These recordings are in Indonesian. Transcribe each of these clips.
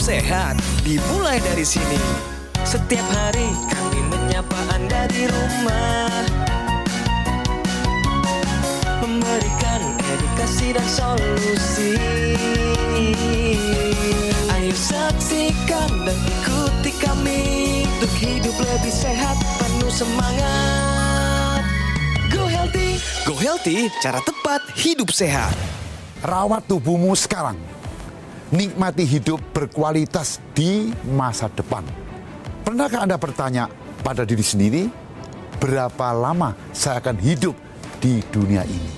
sehat dimulai dari sini. Setiap hari kami menyapa Anda di rumah, memberikan edukasi dan solusi. Ayo saksikan dan ikuti kami untuk hidup lebih sehat, penuh semangat. Go Healthy. Go Healthy, cara tepat hidup sehat. Rawat tubuhmu sekarang. Nikmati hidup berkualitas di masa depan. Pernahkah Anda bertanya pada diri sendiri, berapa lama saya akan hidup di dunia ini?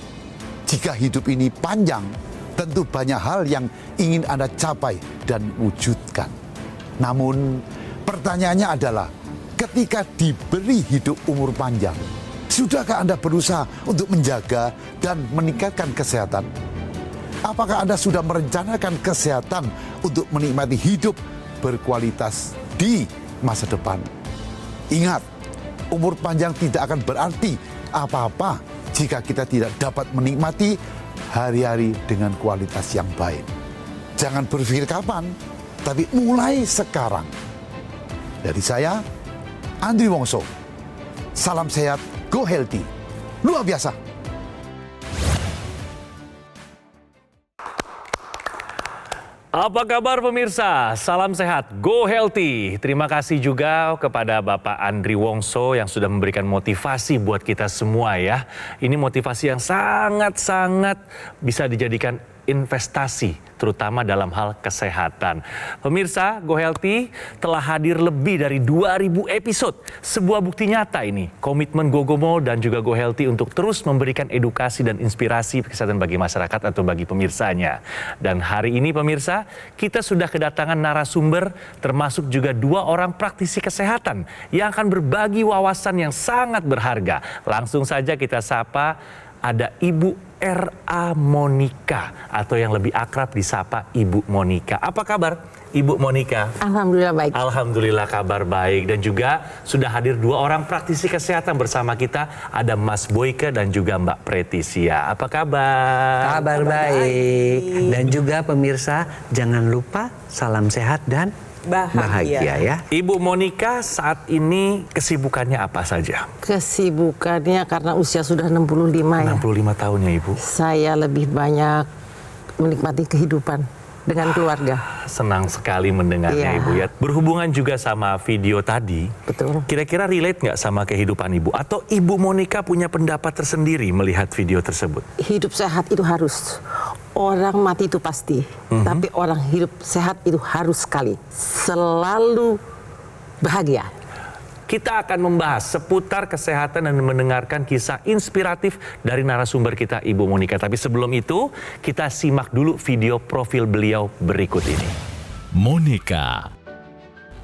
Jika hidup ini panjang, tentu banyak hal yang ingin Anda capai dan wujudkan. Namun, pertanyaannya adalah, ketika diberi hidup umur panjang, sudahkah Anda berusaha untuk menjaga dan meningkatkan kesehatan? Apakah Anda sudah merencanakan kesehatan untuk menikmati hidup berkualitas di masa depan? Ingat, umur panjang tidak akan berarti apa-apa jika kita tidak dapat menikmati hari-hari dengan kualitas yang baik. Jangan berpikir kapan, tapi mulai sekarang. Dari saya, Andri Wongso. Salam sehat, go healthy. Luar biasa. Apa kabar pemirsa? Salam sehat, go healthy. Terima kasih juga kepada Bapak Andri Wongso yang sudah memberikan motivasi buat kita semua ya. Ini motivasi yang sangat-sangat bisa dijadikan investasi, terutama dalam hal kesehatan. Pemirsa, Go Healthy telah hadir lebih dari 2000 episode. Sebuah bukti nyata ini, komitmen Gogomo dan juga Go Healthy untuk terus memberikan edukasi dan inspirasi kesehatan bagi masyarakat atau bagi pemirsanya. Dan hari ini pemirsa, kita sudah kedatangan narasumber termasuk juga 2 orang praktisi kesehatan yang akan berbagi wawasan yang sangat berharga. Langsung saja kita sapa, ada Ibu R.A. Monika atau yang lebih akrab disapa Ibu Monika. Apa kabar Ibu Monika? Alhamdulillah baik. Alhamdulillah kabar baik. Dan juga sudah hadir 2 orang praktisi kesehatan bersama kita. Ada Mas Boyke dan juga Mbak Pretisia. Apa kabar? Kabar baik. Dan juga pemirsa jangan lupa salam sehat dan bahagia ya. Ibu Monika saat ini kesibukannya apa saja? Kesibukannya karena usia sudah 65 ya. 65 tahun ya Ibu. Saya lebih banyak menikmati kehidupan dengan keluarga. Senang sekali mendengarnya Iya. Ibu ya. Berhubungan juga sama video tadi. Betul. Kira-kira relate nggak sama kehidupan Ibu? Atau Ibu Monika punya pendapat tersendiri melihat video tersebut? Hidup sehat itu harus. Orang mati itu pasti. Tapi orang hidup sehat itu harus sekali. Selalu bahagia. Kita akan membahas seputar kesehatan dan mendengarkan kisah inspiratif dari narasumber kita Ibu Monika. Tapi sebelum itu, kita simak dulu video profil beliau berikut ini. Monika.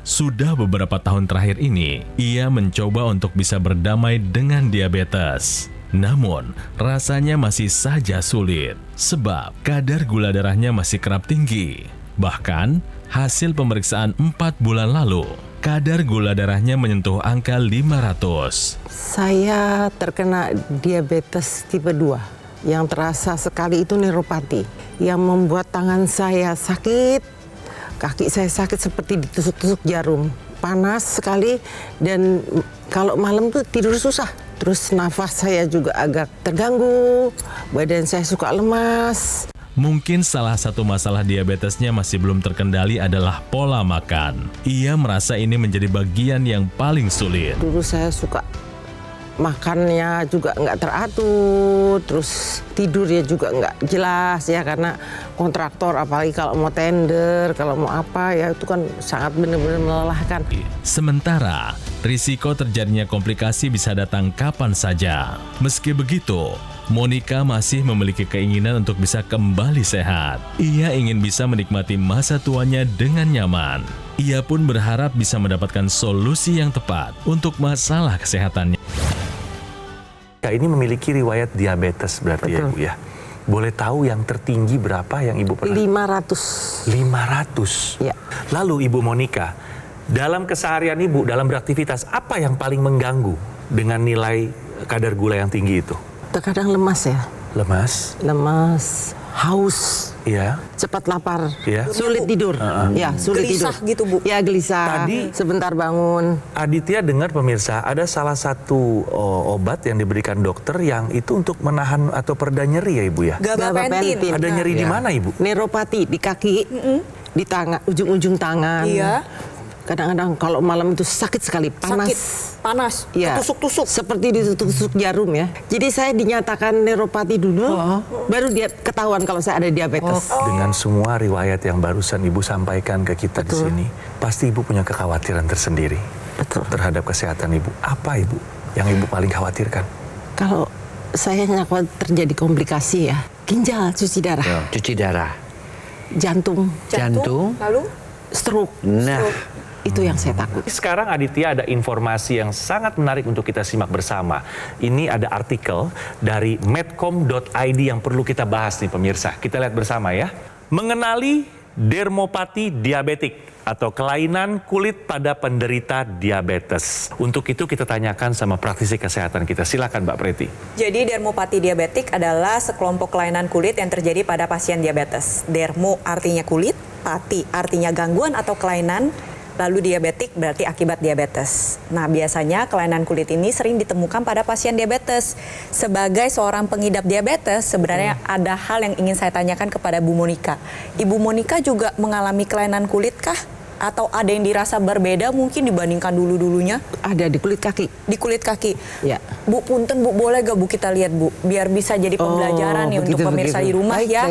Sudah beberapa tahun terakhir ini, ia mencoba untuk bisa berdamai dengan diabetes. Namun, rasanya masih saja sulit, sebab kadar gula darahnya masih kerap tinggi. Bahkan, hasil pemeriksaan 4 bulan lalu, kadar gula darahnya menyentuh angka 500. Saya terkena diabetes tipe 2. Yang terasa sekali itu neuropati. Yang membuat tangan saya sakit, kaki saya sakit seperti ditusuk-tusuk jarum. Panas sekali dan kalau malam tuh tidur susah. Terus nafas saya juga agak terganggu, badan saya suka lemas. Mungkin salah satu masalah diabetesnya masih belum terkendali adalah pola makan. Ia merasa ini menjadi bagian yang paling sulit. Dulu saya suka makannya juga nggak teratur, terus tidurnya juga nggak jelas ya karena kontraktor, apalagi kalau mau tender, kalau mau apa ya itu kan sangat benar-benar melelahkan. Sementara, risiko terjadinya komplikasi bisa datang kapan saja. Meski begitu, Monika masih memiliki keinginan untuk bisa kembali sehat. Ia ingin bisa menikmati masa tuanya dengan nyaman. Ia pun berharap bisa mendapatkan solusi yang tepat untuk masalah kesehatannya. Ini memiliki riwayat diabetes berarti ya Betul. Ibu ya. Boleh tahu yang tertinggi berapa yang Ibu pernah? 500. 500. Ya. Lalu Ibu Monika, dalam keseharian Ibu, dalam beraktivitas, apa yang paling mengganggu dengan nilai kadar gula yang tinggi itu? Terkadang lemas ya. Lemas? Lemas, haus, Iya. cepat lapar, Iya. sulit tidur, ya sulit Gelisah tidur. gitu, Bu? Ya gelisah. Tadi- sebentar bangun. Aditya dengar pemirsa, ada salah satu obat yang diberikan dokter yang itu untuk menahan atau pereda nyeri ya Ibu ya? Gabapentin. Gabapentin. Ada nyeri di mana Ibu? Neuropati di kaki, di tangan, ujung-ujung tangan. Iya. Kadang-kadang kalau malam itu sakit sekali, panas. Sakit, panas, Iya. tusuk-tusuk. Seperti ditusuk jarum ya. Jadi saya dinyatakan neuropati dulu, baru dia ketahuan kalau saya ada diabetes. Dengan semua riwayat yang barusan Ibu sampaikan ke kita di sini, pasti Ibu punya kekhawatiran tersendiri Betul. terhadap kesehatan Ibu. Apa Ibu yang Ibu paling khawatirkan? Kalau saya nyakwa terjadi komplikasi ya, ginjal, cuci darah, Cuci darah. jantung, Lalu? stroke. Nah, Itu yang saya takut. Sekarang Aditya ada informasi yang sangat menarik untuk kita simak bersama. Ini ada artikel dari medcom.id yang perlu kita bahas nih pemirsa. Kita lihat bersama ya. Mengenali dermopati diabetik atau kelainan kulit pada penderita diabetes. Untuk itu kita tanyakan sama praktisi kesehatan kita. Silakan Mbak Preti. Jadi dermopati diabetik adalah sekelompok kelainan kulit yang terjadi pada pasien diabetes. Dermo artinya kulit, pati artinya gangguan atau kelainan, lalu diabetik berarti akibat diabetes. Nah, biasanya kelainan kulit ini sering ditemukan pada pasien diabetes. Sebagai seorang pengidap diabetes, sebenarnya ada hal yang ingin saya tanyakan kepada Bu Monika. Ibu Monika juga mengalami kelainan kulit kah? Atau ada yang dirasa berbeda mungkin dibandingkan dulu-dulunya? Ada di kulit kaki. Di kulit kaki. Ya. Bu, punten Bu, boleh gak Bu kita lihat Bu? Biar bisa jadi pembelajaran nih untuk begitu, pemirsa begitu. di rumah Baik, ya.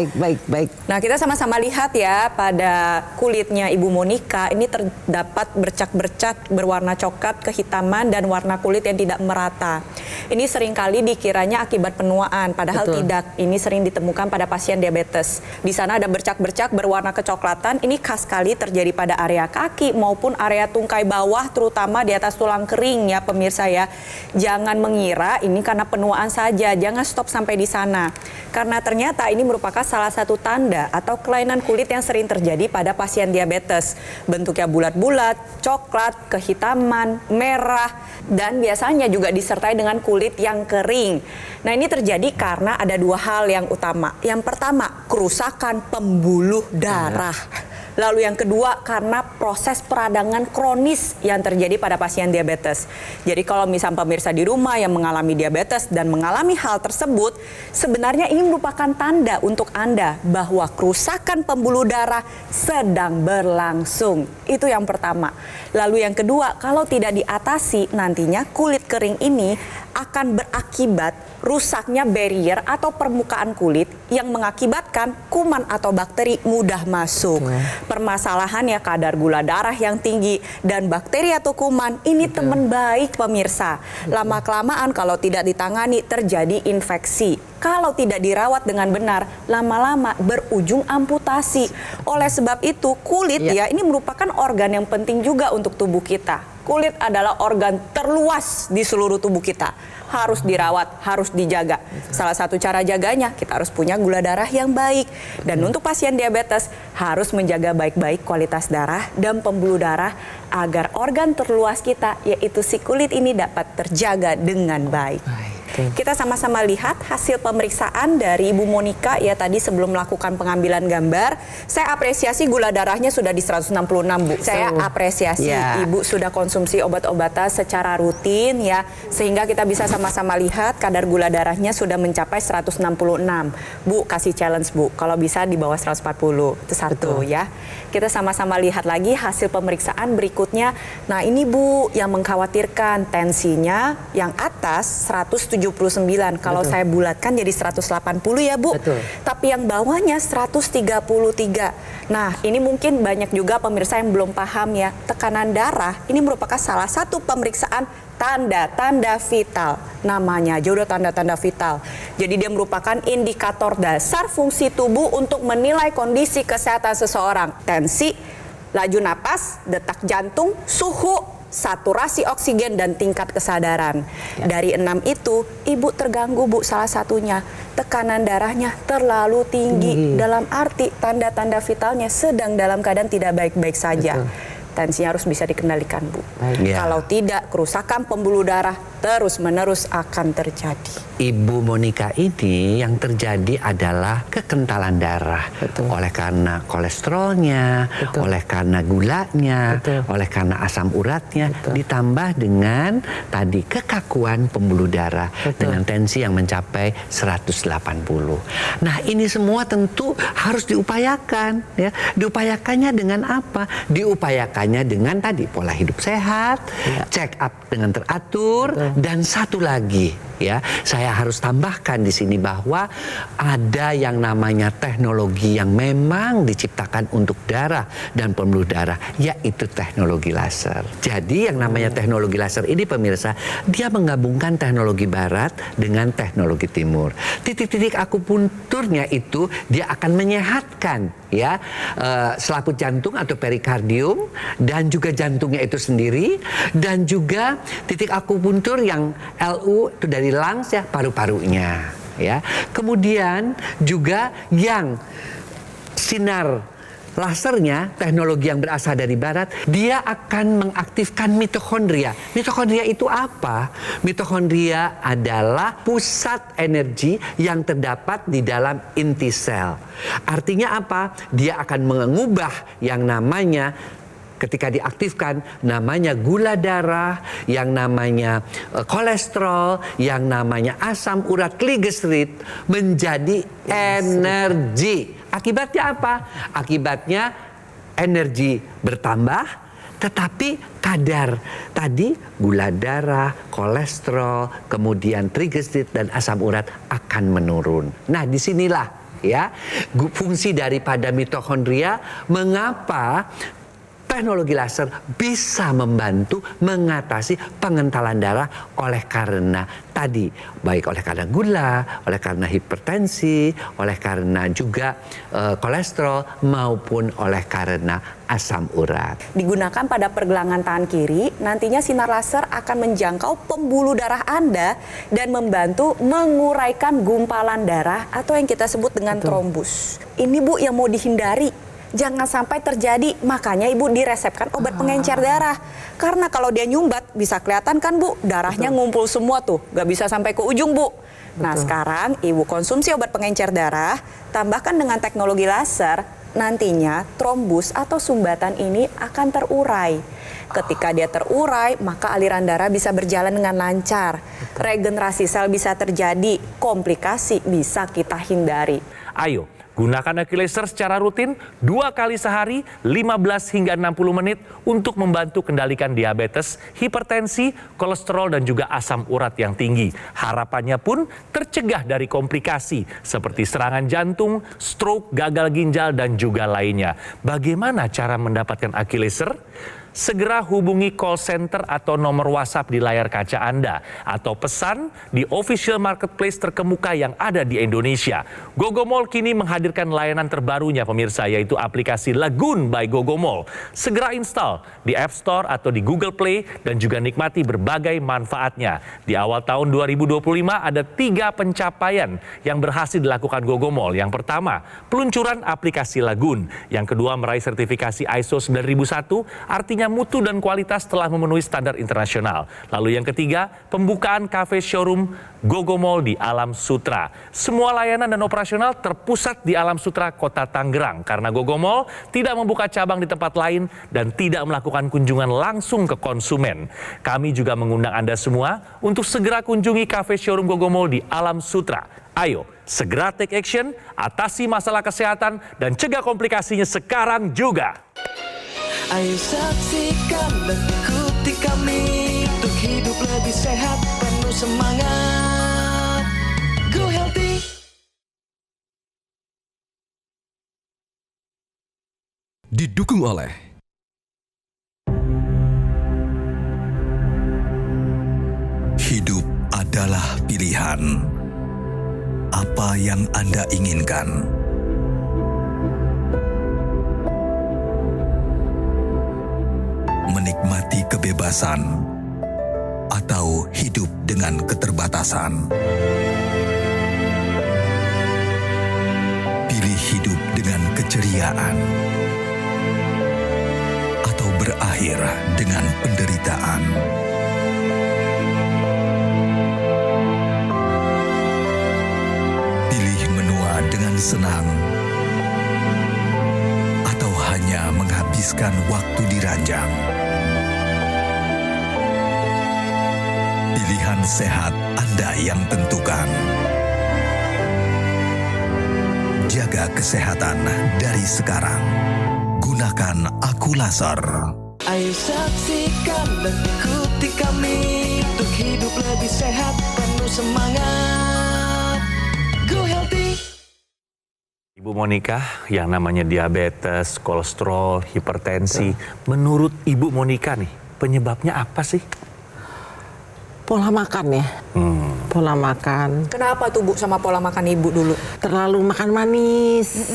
Baik. Nah, kita sama-sama lihat ya pada kulitnya Ibu Monika ini terdapat bercak-bercak berwarna coklat, kehitaman dan warna kulit yang tidak merata. Ini seringkali dikiranya akibat penuaan, padahal Betul. tidak. Ini sering ditemukan pada pasien diabetes. Di sana ada bercak-bercak berwarna kecoklatan. Ini khas sekali terjadi pada area kaki maupun area tungkai bawah, terutama di atas tulang kering ya pemirsa ya. Jangan mengira ini karena penuaan saja. Jangan stop sampai di sana. Karena ternyata ini merupakan salah satu tanda atau kelainan kulit yang sering terjadi pada pasien diabetes. Bentuknya bulat-bulat, coklat, kehitaman, merah, dan biasanya juga disertai dengan kulit yang kering. Nah, ini terjadi karena ada dua hal yang utama. Yang pertama, kerusakan pembuluh darah. Lalu yang kedua, karena proses peradangan kronis yang terjadi pada pasien diabetes. Jadi kalau misal pemirsa di rumah yang mengalami diabetes dan mengalami hal tersebut, sebenarnya ini merupakan tanda untuk Anda bahwa kerusakan pembuluh darah sedang berlangsung. Itu yang pertama. Lalu yang kedua, kalau tidak diatasi, nantinya kulit kering ini akan berakibat rusaknya barrier atau permukaan kulit yang mengakibatkan kuman atau bakteri mudah masuk. Permasalahannya kadar gula darah yang tinggi dan bakteri atau kuman ini teman baik pemirsa. Lama-kelamaan kalau tidak ditangani terjadi infeksi. Kalau tidak dirawat dengan benar, lama-lama berujung amputasi. Oleh sebab itu kulit ya ini merupakan organ yang penting juga untuk tubuh kita. Kulit adalah organ terluas di seluruh tubuh kita. Harus dirawat, harus dijaga. Salah satu cara jaganya, kita harus punya gula darah yang baik. Dan untuk pasien diabetes, harus menjaga baik-baik kualitas darah dan pembuluh darah agar organ terluas kita, yaitu si kulit ini dapat terjaga dengan baik. Kita sama-sama lihat hasil pemeriksaan dari Ibu Monika ya tadi sebelum melakukan pengambilan gambar. Saya apresiasi gula darahnya sudah di 166 Bu. Saya apresiasi Ibu sudah konsumsi obat-obatan secara rutin ya. Sehingga kita bisa sama-sama lihat kadar gula darahnya sudah mencapai 166. Bu, kasih challenge Bu. Kalau bisa di bawah 140. Itu satu ya. Kita sama-sama lihat lagi hasil pemeriksaan berikutnya. Nah ini Bu yang mengkhawatirkan tensinya yang atas 179. Kalau saya bulatkan jadi 180 ya Bu. Tapi yang bawahnya 133. Nah ini mungkin banyak juga pemirsa yang belum paham ya. Tekanan darah ini merupakan salah satu pemeriksaan tanda-tanda vital. Namanya aja udah tanda-tanda vital. Jadi dia merupakan indikator dasar fungsi tubuh untuk menilai kondisi kesehatan seseorang. Tensi, laju napas, detak jantung, suhu, saturasi oksigen, dan tingkat kesadaran. Dari 6 itu, Ibu terganggu Bu salah satunya. Tekanan darahnya terlalu tinggi. Dalam arti tanda-tanda vitalnya sedang dalam keadaan tidak baik-baik saja. Tensinya harus bisa dikendalikan Bu. Kalau tidak, kerusakan pembuluh darah terus-menerus akan terjadi. Ibu Monica ini yang terjadi adalah kekentalan darah. Betul. Oleh karena kolesterolnya, Betul. oleh karena gulanya, Betul. oleh karena asam uratnya, Betul. ditambah dengan tadi kekakuan pembuluh darah Betul. dengan tensi yang mencapai 180. Nah, ini semua tentu harus diupayakan, ya. Diupayakannya dengan apa? Diupayakannya dengan tadi pola hidup sehat, check up dengan teratur, dan satu lagi, ya, saya harus tambahkan di sini bahwa ada yang namanya teknologi yang memang diciptakan untuk darah dan pembuluh darah, yaitu teknologi laser. Jadi yang namanya teknologi laser ini pemirsa, dia menggabungkan teknologi barat dengan teknologi timur. Titik-titik akupunturnya itu dia akan menyehatkan, ya, selaput jantung atau perikardium dan juga jantungnya itu sendiri, dan juga titik akupuntur yang LU itu dari lungs, ya, paru-parunya, ya. Kemudian juga yang sinar lasernya, teknologi yang berasal dari barat, dia akan mengaktifkan mitokondria. Mitokondria itu apa? Mitokondria adalah pusat energi yang terdapat di dalam inti sel. Artinya apa? Dia akan mengubah yang namanya, ketika diaktifkan, namanya gula darah, yang namanya kolesterol, yang namanya asam urat trigliserid menjadi energi. Akibatnya apa? Akibatnya energi bertambah, tetapi kadar tadi gula darah, kolesterol, kemudian trigliserid dan asam urat akan menurun. Nah, disinilah, ya, fungsi daripada mitokondria, mengapa teknologi laser bisa membantu mengatasi pengentalan darah oleh karena tadi, baik oleh karena gula, oleh karena hipertensi, oleh karena juga kolesterol, maupun oleh karena asam urat. Digunakan pada pergelangan tangan kiri, nantinya sinar laser akan menjangkau pembuluh darah Anda dan membantu menguraikan gumpalan darah atau yang kita sebut dengan trombus. Ini Bu yang mau dihindari. Jangan sampai terjadi, makanya Ibu diresepkan obat pengencer darah. Karena kalau dia nyumbat, bisa kelihatan kan Bu, darahnya ngumpul semua tuh, gak bisa sampai ke ujung Bu. Nah, sekarang Ibu konsumsi obat pengencer darah, tambahkan dengan teknologi laser, nantinya trombus atau sumbatan ini akan terurai. Ketika dia terurai, maka aliran darah bisa berjalan dengan lancar. Regenerasi sel bisa terjadi, komplikasi bisa kita hindari. Ayo, gunakan AQ Laser secara rutin 2 kali sehari 15 hingga 60 menit untuk membantu kendalikan diabetes, hipertensi, kolesterol dan juga asam urat yang tinggi. Harapannya pun tercegah dari komplikasi seperti serangan jantung, stroke, gagal ginjal dan juga lainnya. Bagaimana cara mendapatkan AQ Laser? Segera hubungi call center atau nomor WhatsApp di layar kaca Anda atau pesan di official marketplace terkemuka yang ada di Indonesia. Gogomall kini menghadirkan layanan terbarunya pemirsa, yaitu aplikasi Lagoon by Gogomall. Segera install di App Store atau di Google Play dan juga nikmati berbagai manfaatnya. Di awal tahun 2025 ada 3 pencapaian yang berhasil dilakukan Gogomall. Yang pertama, peluncuran aplikasi Lagoon. Yang kedua, meraih sertifikasi ISO 9001, artinya mutu dan kualitas telah memenuhi standar internasional. Lalu yang ketiga, pembukaan cafe showroom Gogomall di Alam Sutra. Semua layanan dan operasional terpusat di Alam Sutra, Kota Tangerang. Karena Gogomall tidak membuka cabang di tempat lain dan tidak melakukan kunjungan langsung ke konsumen. Kami juga mengundang Anda semua untuk segera kunjungi cafe showroom Gogomall di Alam Sutra. Ayo, segera take action, atasi masalah kesehatan, dan cegah komplikasinya sekarang juga. Ayo saksikan dan ikuti kami untuk hidup lebih sehat, penuh semangat. Go Healthy. Didukung oleh hidup adalah pilihan. Apa yang Anda inginkan? Menikmati kebebasan atau hidup dengan keterbatasan. Pilih hidup dengan keceriaan atau berakhir dengan penderitaan. senang, atau hanya menghabiskan waktu di ranjang? Pilihan sehat Anda yang tentukan. Jaga kesehatan dari sekarang. Gunakan Aku Laser. Ayo saksikan dan ikuti kami untuk hidup lebih sehat, penuh semangat. Go Healthy. Ibu Monica, yang namanya diabetes, kolesterol, hipertensi, menurut Ibu Monica nih, penyebabnya apa sih? Pola makan ya. Pola makan. Kenapa tuh Bu sama pola makan Ibu dulu? Terlalu makan manis.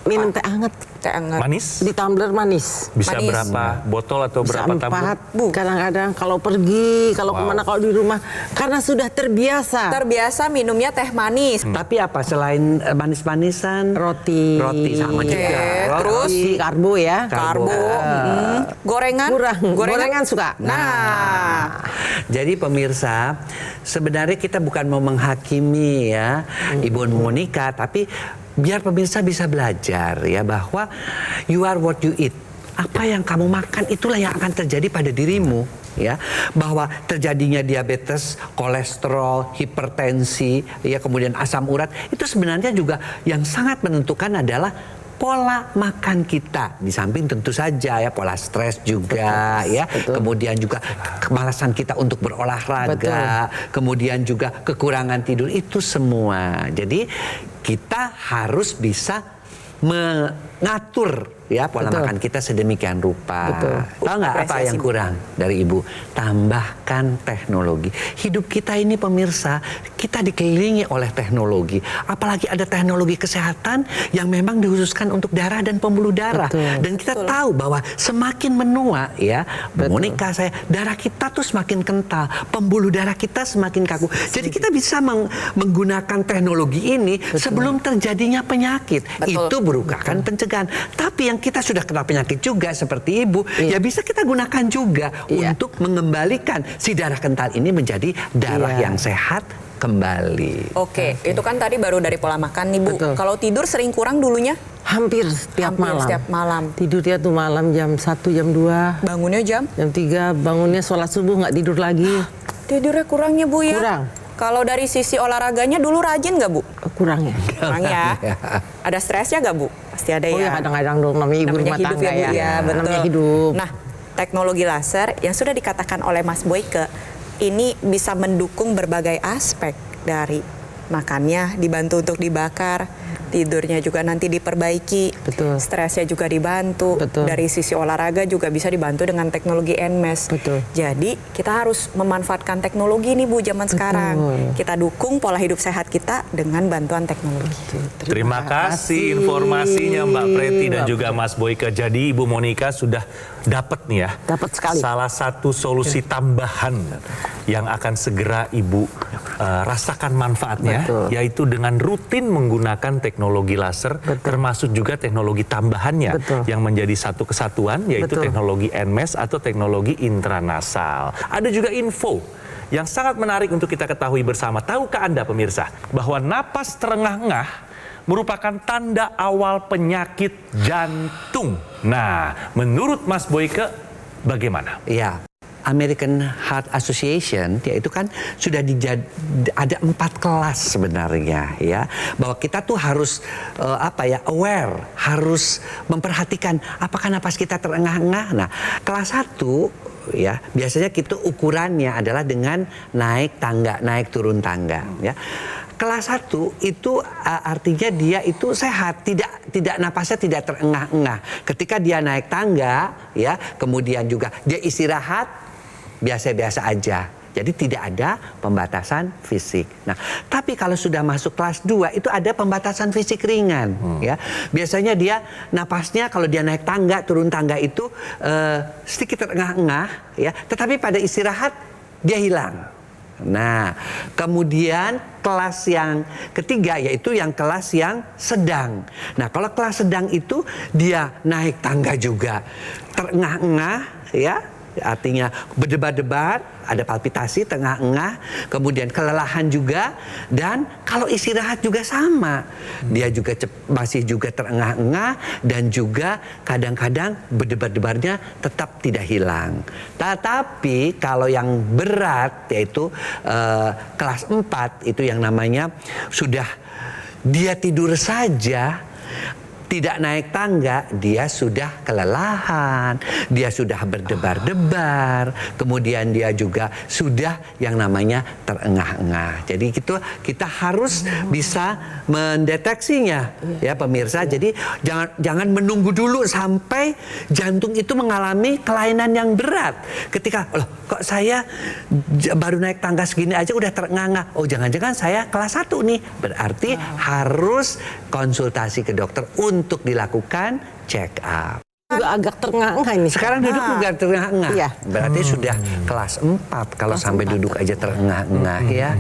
Minum teh hangat. Teh hangat. Manis? Di tumbler manis. Bisa Manis. berapa botol atau Bisa berapa 4. tabung? Kadang-kadang kalau pergi, kalau kemana, kalau di rumah. Karena sudah terbiasa. Terbiasa minumnya teh manis. Tapi apa selain manis-manisan? Roti. Roti sama Oke, juga. terus? Roti, karbo ya. Karbo. Gorengan? Kurang. Gorengan suka. Nah. Jadi pemirsa, sebenarnya kita bukan mau menghakimi ya Ibu Monica, tapi biar pemirsa bisa belajar ya bahwa you are what you eat. Apa yang kamu makan itulah yang akan terjadi pada dirimu ya. Bahwa terjadinya diabetes, kolesterol, hipertensi, ya kemudian asam urat itu sebenarnya juga yang sangat menentukan adalah pola makan kita. Di samping tentu saja ya pola stres juga ya. Kemudian juga kemalasan kita untuk berolahraga, kemudian juga kekurangan tidur itu semua. Jadi kita harus bisa mengatur ya pola makan kita sedemikian rupa. Tahu nggak apa yang kurang dari Ibu? Tambahkan teknologi. Hidup kita ini pemirsa, kita dikelilingi oleh teknologi. Apalagi ada teknologi kesehatan yang memang dikhususkan untuk darah dan pembuluh darah. Dan kita tahu bahwa semakin menua ya, Monica saya, darah kita tuh semakin kental, pembuluh darah kita semakin kaku. Jadi kita bisa menggunakan teknologi ini sebelum terjadinya penyakit. Itu merupakan pencegahan. Tapi yang kita sudah kena penyakit juga seperti Ibu, ya bisa kita gunakan juga untuk mengembalikan si darah kental ini menjadi darah yang sehat kembali. Oke, itu kan tadi baru dari pola makan nih Bu. Kalau tidur sering kurang dulunya? Hampir setiap malam. Setiap malam. Tidurnya tuh malam jam 1, jam 2. Bangunnya jam? Jam 3, bangunnya sholat subuh nggak tidur lagi. Tidurnya kurangnya Bu ya? Kurang. Kalau dari sisi olahraganya dulu rajin nggak Bu? Kurang ya. Kurang ya. Ada stresnya nggak Bu? Pasti ada ya. Oh ya kadang-kadang dong, namanya ibu rumah hidup tangga ya Bu ya. Betul. Namanya hidup. Nah, teknologi laser yang sudah dikatakan oleh Mas Boyke ini bisa mendukung berbagai aspek dari makannya dibantu untuk dibakar, tidurnya juga nanti diperbaiki, stresnya juga dibantu, dari sisi olahraga juga bisa dibantu dengan teknologi NMES. Jadi kita harus memanfaatkan teknologi nih Bu zaman sekarang. Kita dukung pola hidup sehat kita dengan bantuan teknologi. Terima kasih informasinya Mbak Preti dan juga Mas Boyke. Jadi Ibu Monica sudah dapat nih ya. Dapat sekali. Salah satu solusi tambahan yang akan segera Ibu rasakan manfaatnya, yaitu dengan rutin menggunakan teknologi laser, termasuk juga teknologi tambahannya yang menjadi satu kesatuan, yaitu teknologi NMES atau teknologi intranasal. Ada juga info yang sangat menarik untuk kita ketahui bersama. Tahukah Anda pemirsa bahwa napas terengah-engah merupakan tanda awal penyakit jantung? Nah, menurut Mas Boyke bagaimana? Iya. American Heart Association yaitu kan sudah ada 4 kelas sebenarnya ya, bahwa kita tuh harus aware, harus memperhatikan apakah napas kita terengah-engah. Nah, kelas 1 ya biasanya kita ukurannya adalah dengan naik tangga, naik turun tangga ya. Kelas 1 itu artinya dia itu sehat, tidak napasnya tidak terengah-engah. Ketika dia naik tangga ya, kemudian juga dia istirahat biasa-biasa aja. Jadi tidak ada pembatasan fisik. Nah, tapi kalau sudah masuk kelas 2 itu ada pembatasan fisik ringan ya. Biasanya dia napasnya kalau dia naik tangga, turun tangga itu sedikit terengah-engah ya, tetapi pada istirahat dia hilang. Nah, kemudian kelas yang ketiga yaitu yang kelas yang sedang. Nah, kalau kelas sedang itu dia naik tangga juga terengah-engah ya, artinya berdebar-debar, ada palpitasi, tengah-engah, kemudian kelelahan juga, dan kalau istirahat juga sama. Dia juga masih juga terengah-engah, dan juga kadang-kadang berdebar-debarnya tetap tidak hilang. Tetapi kalau yang berat, yaitu kelas 4, itu yang namanya sudah dia tidur saja, tidak naik tangga, dia sudah kelelahan, dia sudah berdebar-debar, kemudian dia juga sudah yang namanya terengah-engah. Jadi kita harus bisa mendeteksinya, ya pemirsa. Jadi jangan menunggu dulu sampai jantung itu mengalami kelainan yang berat. Ketika, loh kok saya baru naik tangga segini aja udah terengah-engah, oh jangan-jangan saya kelas 1 nih. Berarti harus konsultasi ke dokter untuk dilakukan check up. Juga agak terengah-engah ini. Sekarang duduk juga terengah-engah. Iya. Berarti sudah kelas 4 kalau sampai duduk aja terengah-engah ya.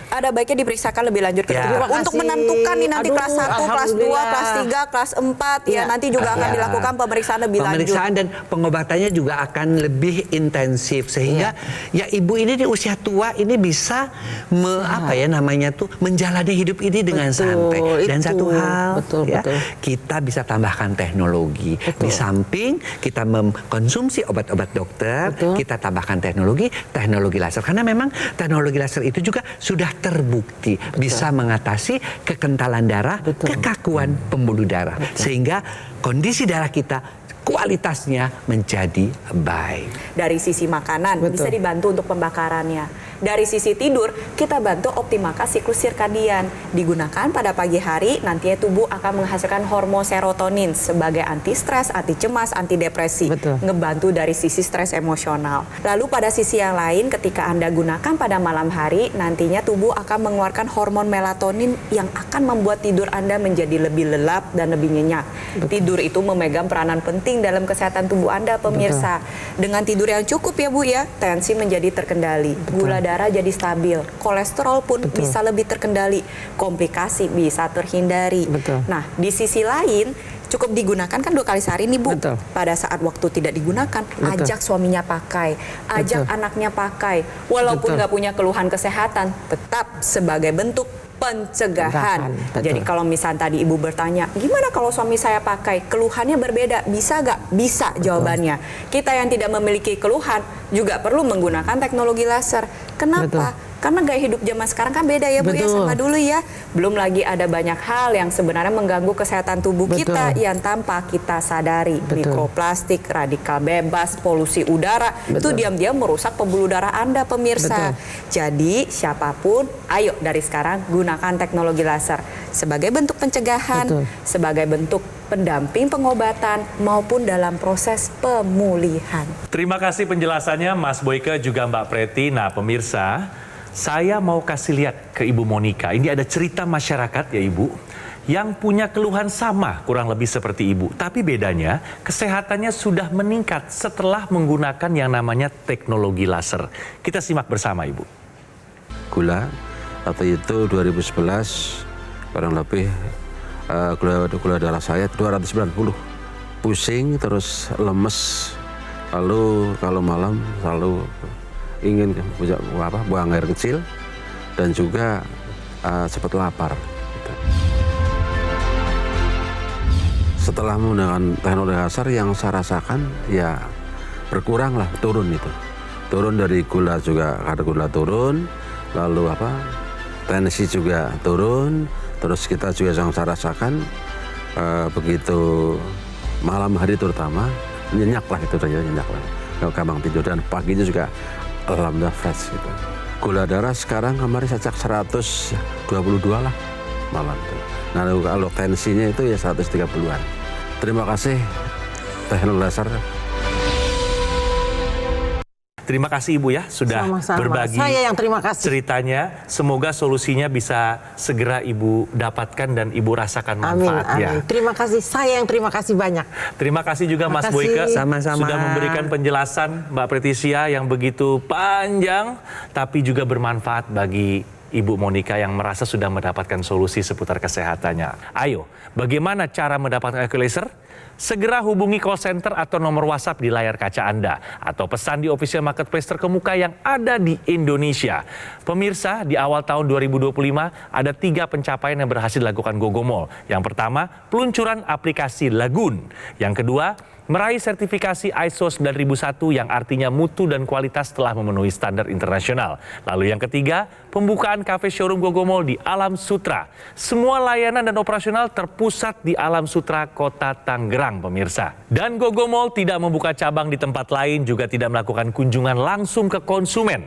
Ada baiknya diperiksakan lebih lanjut ke Ya. dokter untuk menentukan nih nanti kelas 1, kelas 2, alhamdulillah. kelas 3, kelas 4 ya nanti juga akan dilakukan pemeriksaan lebih lanjut. Pemeriksaan dan pengobatannya juga akan lebih intensif sehingga ya ibu ini di usia tua ini bisa menjalani hidup ini dengan santai. Dan satu hal kita bisa tambahkan teknologi. Di samping kita mengkonsumsi obat-obat dokter, kita tambahkan teknologi laser karena memang teknologi laser itu juga sudah terbukti bisa mengatasi kekentalan darah, kekakuan pembuluh darah sehingga kondisi darah kita kualitasnya menjadi baik. Dari sisi makanan bisa dibantu untuk pembakarannya. Dari sisi tidur kita bantu optimalkan siklus sirkadian. Digunakan pada pagi hari nantinya tubuh akan menghasilkan hormon serotonin sebagai anti stres, anti cemas, anti depresi. Ngebantu dari sisi stres emosional. Lalu pada sisi yang lain ketika Anda gunakan pada malam hari nantinya tubuh akan mengeluarkan hormon melatonin yang akan membuat tidur Anda menjadi lebih lelap dan lebih nyenyak. Tidur itu memegang peranan penting dalam kesehatan tubuh Anda pemirsa. Dengan tidur yang cukup ya Bu ya, tensi menjadi terkendali, gula darah jadi stabil, kolesterol pun bisa lebih terkendali, komplikasi bisa terhindari. Nah, di sisi lain cukup digunakan kan 2 kali sehari nih Bu. Pada saat waktu tidak digunakan, ajak suaminya pakai, ajak anaknya pakai. Walaupun nggak punya keluhan kesehatan, tetap sebagai bentuk pencegahan. Jadi kalau misalnya tadi Ibu bertanya, gimana kalau suami saya pakai? Keluhannya berbeda, bisa nggak? Bisa jawabannya. Kita yang tidak memiliki keluhan juga perlu menggunakan teknologi laser. Kenapa? Karena gaya hidup zaman sekarang kan beda ya Bu ya sama dulu ya. Belum lagi ada banyak hal yang sebenarnya mengganggu kesehatan tubuh kita yang tanpa kita sadari. Mikroplastik, radikal bebas, polusi udara, itu diam-diam merusak pembuluh darah Anda pemirsa. Jadi siapapun, ayo dari sekarang gunakan teknologi laser sebagai bentuk pencegahan, sebagai bentuk pendamping pengobatan maupun dalam proses pemulihan. Terima kasih penjelasannya Mas Boyke juga Mbak Preti. Nah pemirsa, saya mau kasih lihat ke Ibu Monica. Ini ada cerita masyarakat ya Ibu, yang punya keluhan sama kurang lebih seperti Ibu. Tapi bedanya kesehatannya sudah meningkat setelah menggunakan yang namanya teknologi laser. Kita simak bersama Ibu. Gula, waktu itu 2011 kurang lebih gula darah saya 290. Pusing terus lemes. Lalu kalau malam selalu ingin buang air kecil dan juga cepat lapar. Setelah menggunakan teknologi laser yang saya rasakan ya berkurang lah, turun itu. Turun dari gula juga, ada gula turun, lalu tensi juga turun, terus kita juga yang saya rasakan begitu malam hari terutama nyenyak lah itu saja, nyenyak lah. Gampang tidur dan paginya juga alhamdulillah fresh gitu. Gula darah sekarang kemarin sejak 122 lah malam tuh. Nah kalau tensinya itu ya 130-an. Terima kasih teknologi laser. Terima kasih Ibu ya sudah berbagi Saya yang terima kasih. ceritanya. Semoga solusinya bisa segera Ibu dapatkan dan Ibu rasakan manfaatnya. Amin. Terima kasih, saya yang terima kasih banyak. Terima kasih juga Mas Boyke sudah memberikan penjelasan Mbak Pretisia yang begitu panjang tapi juga bermanfaat bagi Ibu Monica yang merasa sudah mendapatkan solusi seputar kesehatannya. Ayo, bagaimana cara mendapatkan IQ Laser? Segera hubungi call center atau nomor WhatsApp di layar kaca Anda atau pesan di official marketplace terkemuka yang ada di Indonesia. Pemirsa, di awal tahun 2025 ada 3 pencapaian yang berhasil dilakukan Gogomall. Yang pertama, peluncuran aplikasi Lagoon. Yang kedua, meraih sertifikasi ISO 9001 yang artinya mutu dan kualitas telah memenuhi standar internasional. Lalu yang ketiga, pembukaan kafe showroom Gogomall di Alam Sutra. Semua layanan dan operasional terpusat di Alam Sutra, Kota Tangerang, pemirsa. Dan Gogomall tidak membuka cabang di tempat lain, juga tidak melakukan kunjungan langsung ke konsumen.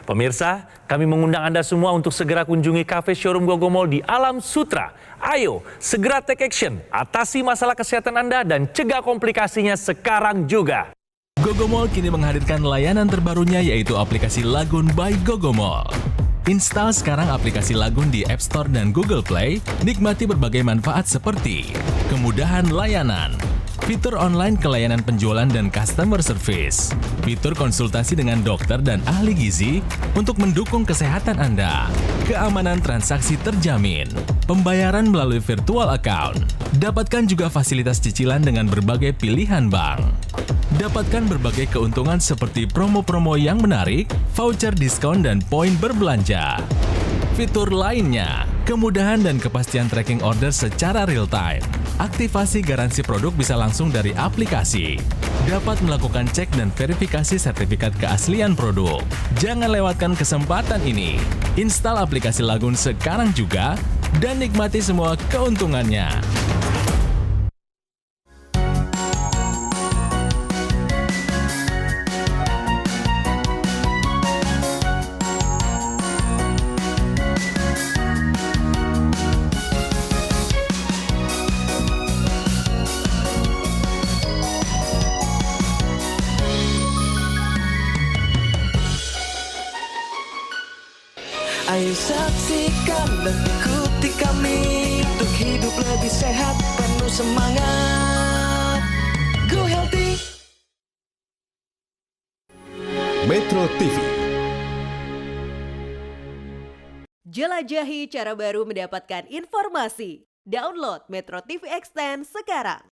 Pemirsa, kami mengundang Anda semua untuk segera kunjungi kafe showroom Gogomall di Alam Sutra. Ayo, segera take action, atasi masalah kesehatan Anda dan cegah komplikasinya sekarang juga. Gogomall kini menghadirkan layanan terbarunya yaitu aplikasi Lagoon by Gogomall. Install sekarang aplikasi Lagoon di App Store dan Google Play, nikmati berbagai manfaat seperti kemudahan layanan, fitur online kelayanan penjualan dan customer service, fitur konsultasi dengan dokter dan ahli gizi untuk mendukung kesehatan Anda, keamanan transaksi terjamin, pembayaran melalui virtual account, dapatkan juga fasilitas cicilan dengan berbagai pilihan bank. Dapatkan berbagai keuntungan seperti promo-promo yang menarik, voucher diskon dan poin berbelanja. Fitur lainnya, kemudahan dan kepastian tracking order secara real time. Aktivasi garansi produk bisa langsung dari aplikasi. Dapat melakukan cek dan verifikasi sertifikat keaslian produk. Jangan lewatkan kesempatan ini. Install aplikasi Lagoon sekarang juga dan nikmati semua keuntungannya. Ayo saksikan dan ikuti kami untuk hidup lebih sehat, penuh semangat. Go Healthy. Metro TV. Jelajahi cara baru mendapatkan informasi. Download Metro TV Extend sekarang.